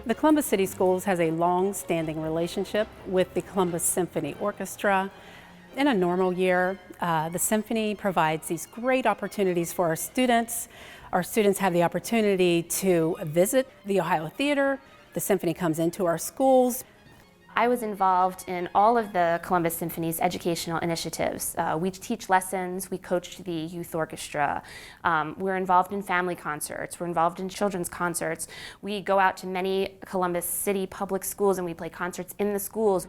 The Columbus City Schools has a long-standing relationship with the Columbus Symphony Orchestra. In a normal year, the symphony provides these great opportunities for our students. Our students have the opportunity to visit the Ohio Theater. The symphony comes into our schools. I was involved in all of the Columbus Symphony's educational initiatives. We teach lessons, we coach the youth orchestra, we're involved in family concerts, we're involved in children's concerts. We go out to many Columbus City public schools and we play concerts in the schools.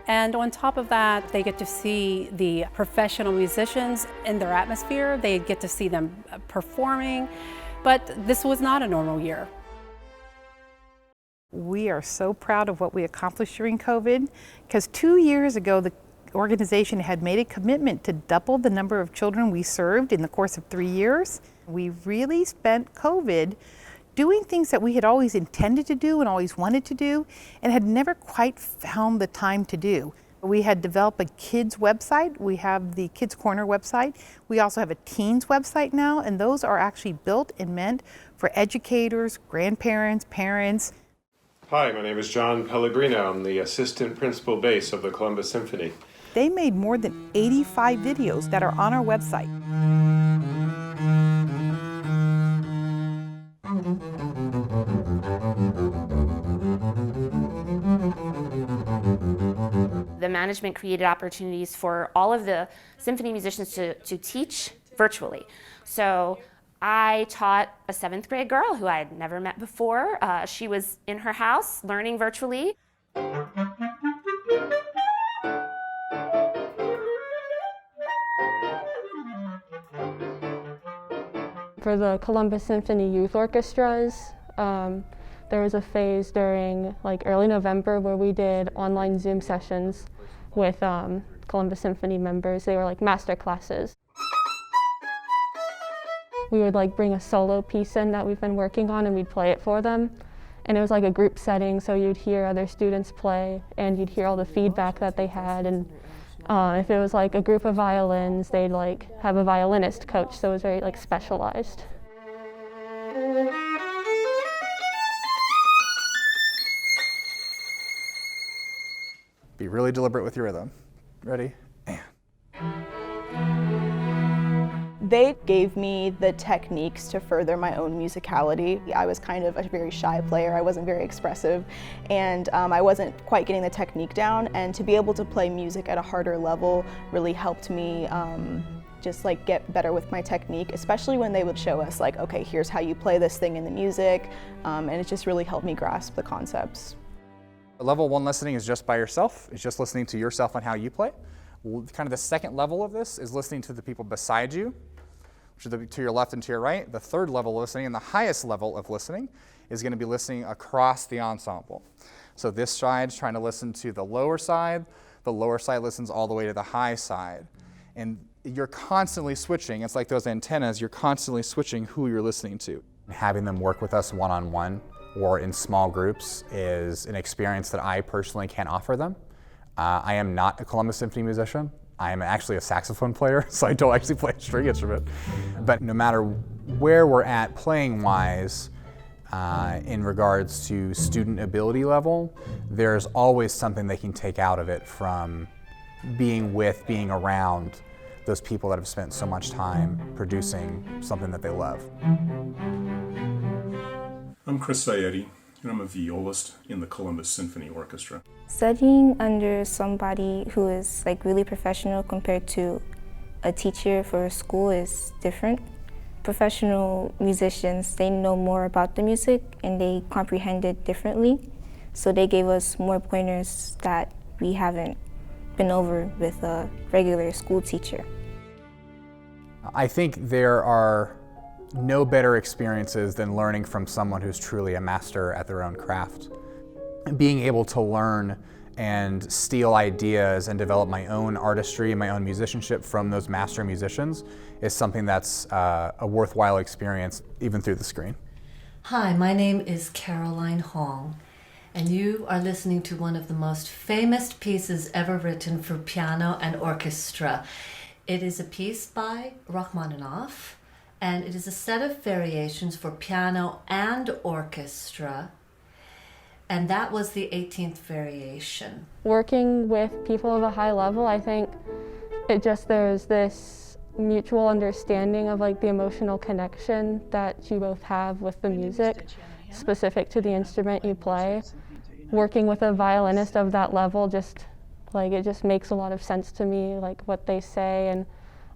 And on top of that, they get to see the professional musicians in their atmosphere. They get to see them performing. But this was not a normal year. We are so proud of what we accomplished during COVID, because 2 years ago, the organization had made a commitment to double the number of children we served in the course of 3 years. We really spent COVID doing things that we had always intended to do and always wanted to do and had never quite found the time to do. We had developed a kids website. We have the Kids Corner website. We also have a teens website now, and those are actually built and meant for educators, grandparents, parents. Hi, my name is John Pellegrino. I'm the assistant principal bass of the Columbus Symphony. They made more than 85 videos that are on our website. The management created opportunities for all of the symphony musicians to teach virtually. So I taught a 7th grade girl who I had never met before. She was in her house learning virtually. For the Columbus Symphony Youth Orchestras, there was a phase during early November where we did online Zoom sessions with Columbus Symphony members. They were master classes. We would bring a solo piece in that we've been working on and we'd play it for them. And it was a group setting, so you'd hear other students play and you'd hear all the feedback that they had. And if it was a group of violins, they'd have a violinist coach, so it was very specialized. Be really deliberate with your rhythm. Ready? They gave me the techniques to further my own musicality. I was kind of a very shy player. I wasn't very expressive, and I wasn't quite getting the technique down. And to be able to play music at a harder level really helped me just get better with my technique, especially when they would show us okay, here's how you play this thing in the music, and it just really helped me grasp the concepts. Level 1 listening is just by yourself. It's just listening to yourself on how you play. Kind of the second level of this is listening to the people beside you, which are to your left and to your right. The third level of listening, and the highest level of listening, is going to be listening across the ensemble. So this side's trying to listen to the lower side listens all the way to the high side. And you're constantly switching. It's like those antennas, you're constantly switching who you're listening to. Having them work with us one-on-one or in small groups is an experience that I personally can't offer them. I am not a Columbus Symphony musician. I am actually a saxophone player, so I don't actually play a string instrument. But no matter where we're at playing-wise, in regards to student ability level, there's always something they can take out of it from being around those people that have spent so much time producing something that they love. I'm Chris Saetti, and I'm a violist in the Columbus Symphony Orchestra. Studying under somebody who is really professional compared to a teacher for a school is different. Professional musicians, they know more about the music and they comprehend it differently. So they gave us more pointers that we haven't been over with a regular school teacher. I think there are no better experiences than learning from someone who's truly a master at their own craft. Being able to learn and steal ideas and develop my own artistry and my own musicianship from those master musicians is something that's a worthwhile experience, even through the screen. Hi, my name is Caroline Hong, and you are listening to one of the most famous pieces ever written for piano and orchestra. It is a piece by Rachmaninoff, and it is a set of variations for piano and orchestra, and that was the 18th variation. Working with people of a high level, I think there's this mutual understanding of like the emotional connection that you both have with the music specific to the instrument you play. Working with a violinist of that level it just makes a lot of sense to me, like what they say and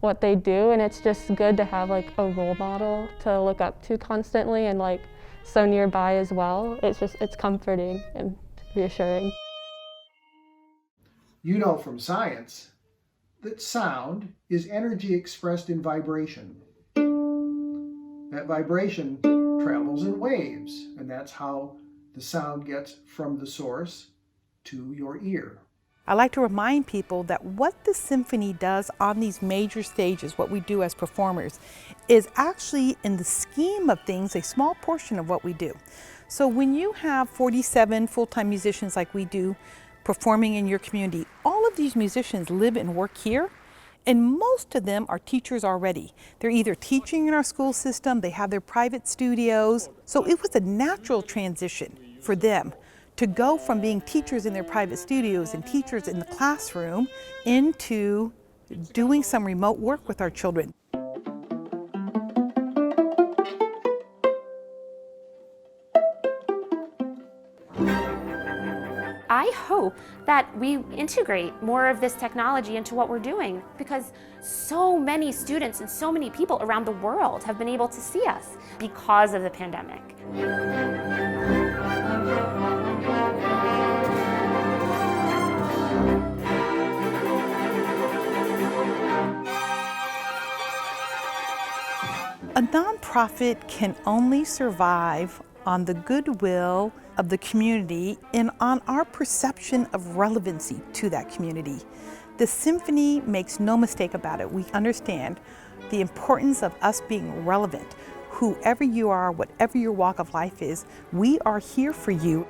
what they do, and it's just good to have like a role model to look up to constantly and like so nearby as well. It's comforting and reassuring. You know from science that sound is energy expressed in vibration. That vibration travels in waves, and that's how the sound gets from the source to your ear. I like to remind people that what the symphony does on these major stages, what we do as performers, is actually, in the scheme of things, a small portion of what we do. So when you have 47 full-time musicians like we do performing in your community, all of these musicians live and work here, and most of them are teachers already. They're either teaching in our school system, they have their private studios, so it was a natural transition for them to go from being teachers in their private studios and teachers in the classroom into doing some remote work with our children. I hope that we integrate more of this technology into what we're doing, because so many students and so many people around the world have been able to see us because of the pandemic. A nonprofit can only survive on the goodwill of the community and on our perception of relevancy to that community. The symphony makes no mistake about it. We understand the importance of us being relevant. Whoever you are, whatever your walk of life is, we are here for you.